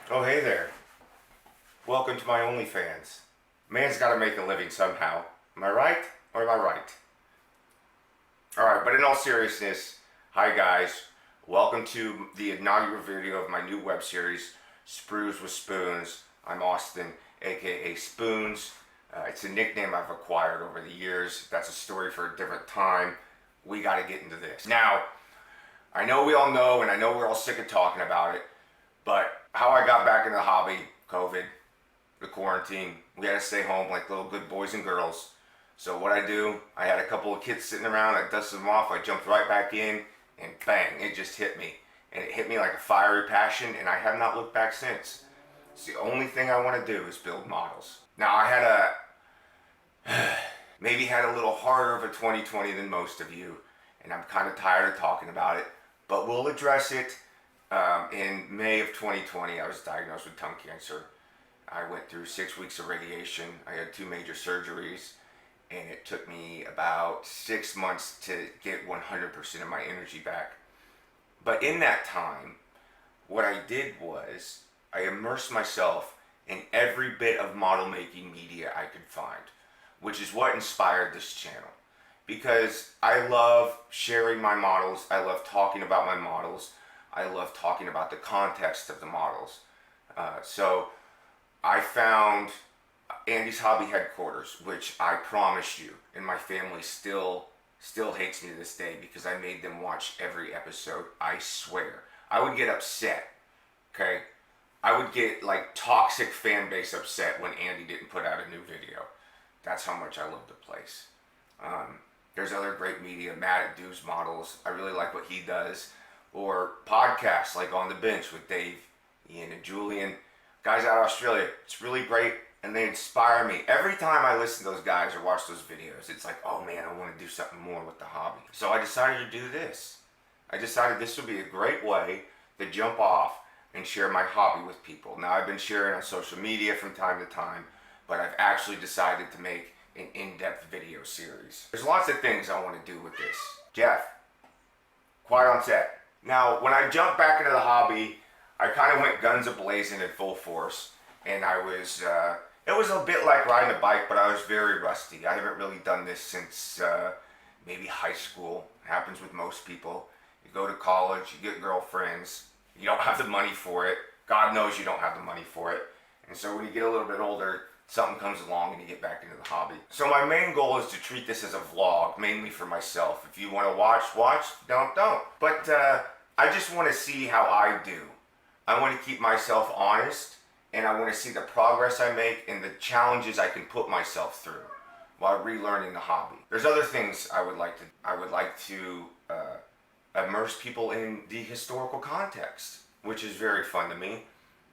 Oh, hey there. Welcome to my OnlyFans. Man's gotta make a living somehow. Am I right? Or am I right? Alright, but in all seriousness, hi guys. Welcome to the inaugural video of my new web series, Sprues with Spoons. I'm Austin, aka Spoons. It's a nickname I've acquired over the years. That's a story for a different time. We gotta get into this. Now, I know we all know, and I know we're all sick of talking about it, but how I got back into the hobby, COVID, the quarantine, we had to stay home like little good boys and girls. So what I do, I had a couple of kids sitting around, I dusted them off, I jumped right back in, and bang, it just hit me. And it hit me like a fiery passion, and I have not looked back since. It's the only thing I want to do is build models. Now I had maybe had a little harder of a 2020 than most of you, and I'm kind of tired of talking about it, but we'll address it. In May of 2020, I was diagnosed with tongue cancer. I went through 6 weeks of radiation. I had 2 major surgeries, and it took me about 6 months to get 100% of my energy back. But in that time, what I did was I immersed myself in every bit of model making media I could find, which is what inspired this channel. Because I love sharing my models, I love talking about my models, I love talking about the context of the models. So I found Andy's Hobby Headquarters, which I promise you, and my family still hates me to this day because I made them watch every episode. I swear. I would get upset, okay? I would get like toxic fan base upset when Andy didn't put out a new video. That's how much I love the place. There's other great media, Matt at Dude's Models. I really like what he does. Or podcasts like On the Bench with Dave, Ian, and Julian. Guys out of Australia. It's really great, and they inspire me. Every time I listen to those guys or watch those videos, it's like, oh man, I want to do something more with the hobby. So I decided to do this. I decided this would be a great way to jump off and share my hobby with people. Now, I've been sharing on social media from time to time, but I've actually decided to make an in-depth video series. There's lots of things I want to do with this. Jeff, quiet on set. Now, when I jumped back into the hobby, I kind of went guns a-blazing in full force, and I was, it was a bit like riding a bike, but I was very rusty. I haven't really done this since maybe high school. It happens with most people. You go to college, you get girlfriends, you don't have the money for it. God knows you don't have the money for it. And so when you get a little bit older, something comes along and you get back into the hobby. So my main goal is to treat this as a vlog, mainly for myself. If you want to watch, don't. But I just want to see how I do. I want to keep myself honest, and I want to see the progress I make and the challenges I can put myself through while relearning the hobby. There's other things I would like to immerse people in the historical context, which is very fun to me.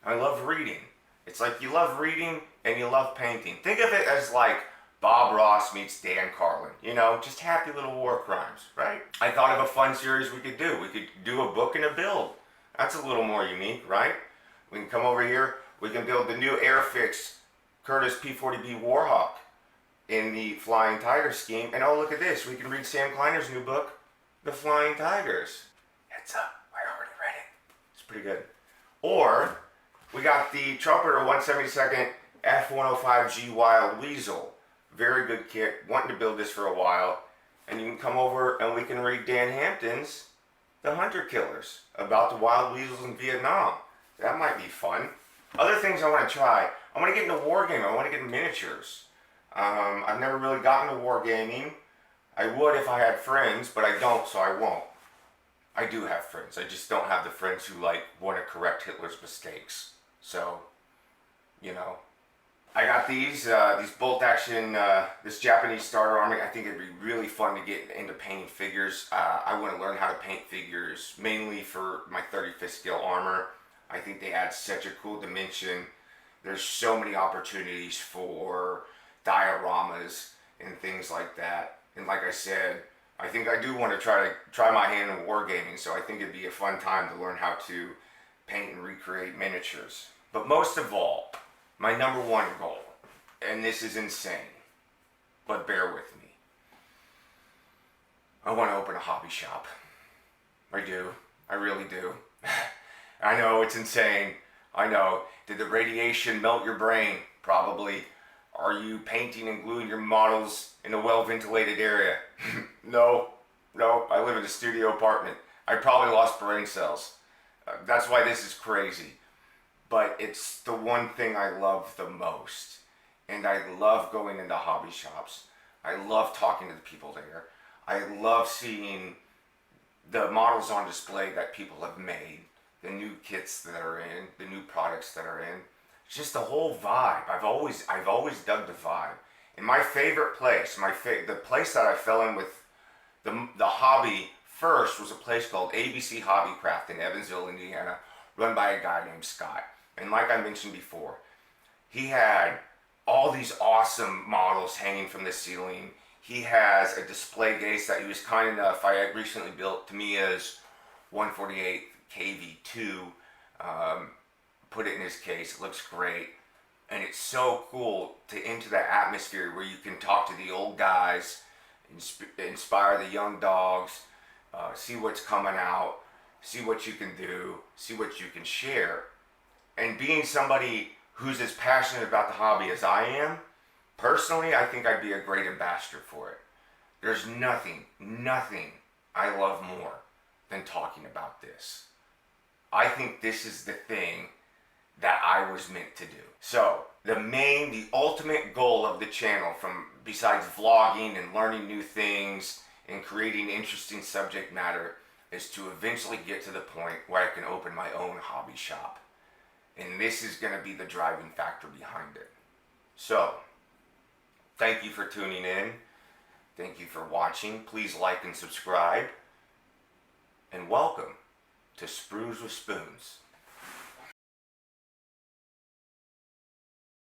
I love reading. It's like you love reading and you love painting. Think of it as like Bob Ross meets Dan Carlin. You know, just happy little war crimes, right? I thought of a fun series we could do. We could do a book and a build. That's a little more unique, right? We can come over here. We can build the new Airfix Curtis P-40B Warhawk in the Flying Tiger scheme. And oh, look at this. We can read Sam Kleiner's new book, The Flying Tigers. Heads up. I already read it. It's pretty good. Or we got the Trumpeter 172nd F105G Wild Weasel. Very good kit. Wanting to build this for a while. And you can come over and we can read Dan Hampton's The Hunter Killers, about the wild weasels in Vietnam. That might be fun. Other things I want to try. I want to get into wargaming. I want to get into miniatures. I've never really gotten into wargaming. I would if I had friends, but I don't, so I won't. I do have friends. I just don't have the friends who like want to correct Hitler's mistakes. So, you know. I got these bolt action, this Japanese starter army. I think it'd be really fun to get into painting figures. I want to learn how to paint figures, mainly for my 35th scale armor. I think they add such a cool dimension. There's so many opportunities for dioramas and things like that. And like I said, I think I do want to try my hand in wargaming, so I think it'd be a fun time to learn how to paint and recreate miniatures. But most of all, my number one goal, and this is insane, but bear with me. I want to open a hobby shop. I do. I really do. I know it's insane. I know. Did the radiation melt your brain? Probably. Are you painting and gluing your models in a well-ventilated area? No. No, I live in a studio apartment. I probably lost brain cells. That's why this is crazy. But it's the one thing I love the most. And I love going into hobby shops. I love talking to the people there. I love seeing the models on display that people have made, the new kits that are in, the new products that are in. It's just the whole vibe. I've always dug the vibe. And my favorite place, the place that I fell in with the hobby first was a place called ABC Hobbycraft in Evansville, Indiana, run by a guy named Scott. And like I mentioned before, he had all these awesome models hanging from the ceiling. He has a display case that he was kind enough, I had recently built Tamiya's 148 KV2, put it in his case. It looks great. And it's so cool to enter that atmosphere where you can talk to the old guys, inspire the young dogs, see what's coming out, see what you can do, see what you can share. And being somebody who's as passionate about the hobby as I am, personally, I think I'd be a great ambassador for it. There's nothing I love more than talking about this. I think this is the thing that I was meant to do. So, the ultimate goal of the channel, besides vlogging and learning new things and creating interesting subject matter, is to eventually get to the point where I can open my own hobby shop. And this is going to be the driving factor behind it. So, thank you for tuning in. Thank you for watching. Please like and subscribe. And welcome to Sprues with Spoons.